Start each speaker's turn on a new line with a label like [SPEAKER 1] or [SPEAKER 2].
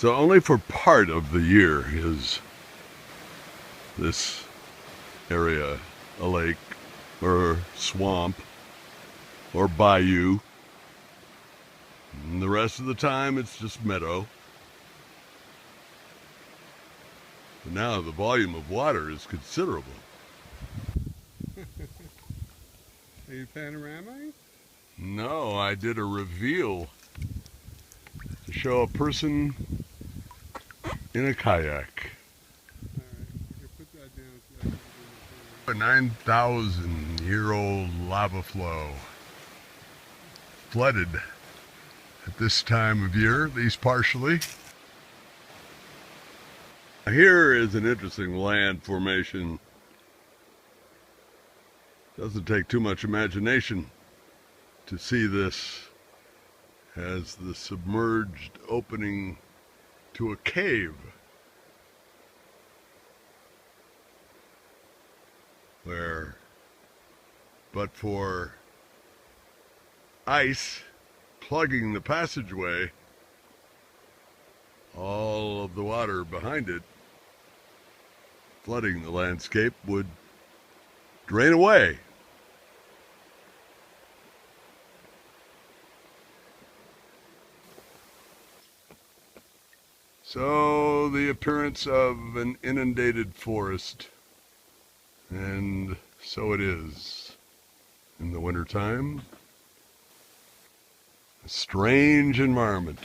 [SPEAKER 1] So only for part of the year is this area a lake or swamp or bayou. And the rest of the time it's just meadow. But now the volume of water is considerable.
[SPEAKER 2] Are you panoramaing?
[SPEAKER 1] No, I did a reveal to show a person in a kayak.
[SPEAKER 2] Alright, you can put that down so I can
[SPEAKER 1] A 9,000-year-old lava flow flooded at this time of year, at least partially. Here is an interesting land formation. Doesn't take too much imagination to see this as the submerged opening to a cave where, but for ice plugging the passageway, all of the water behind it flooding the landscape would drain away. So the appearance of an inundated forest, and so it is in the wintertime. A strange environment.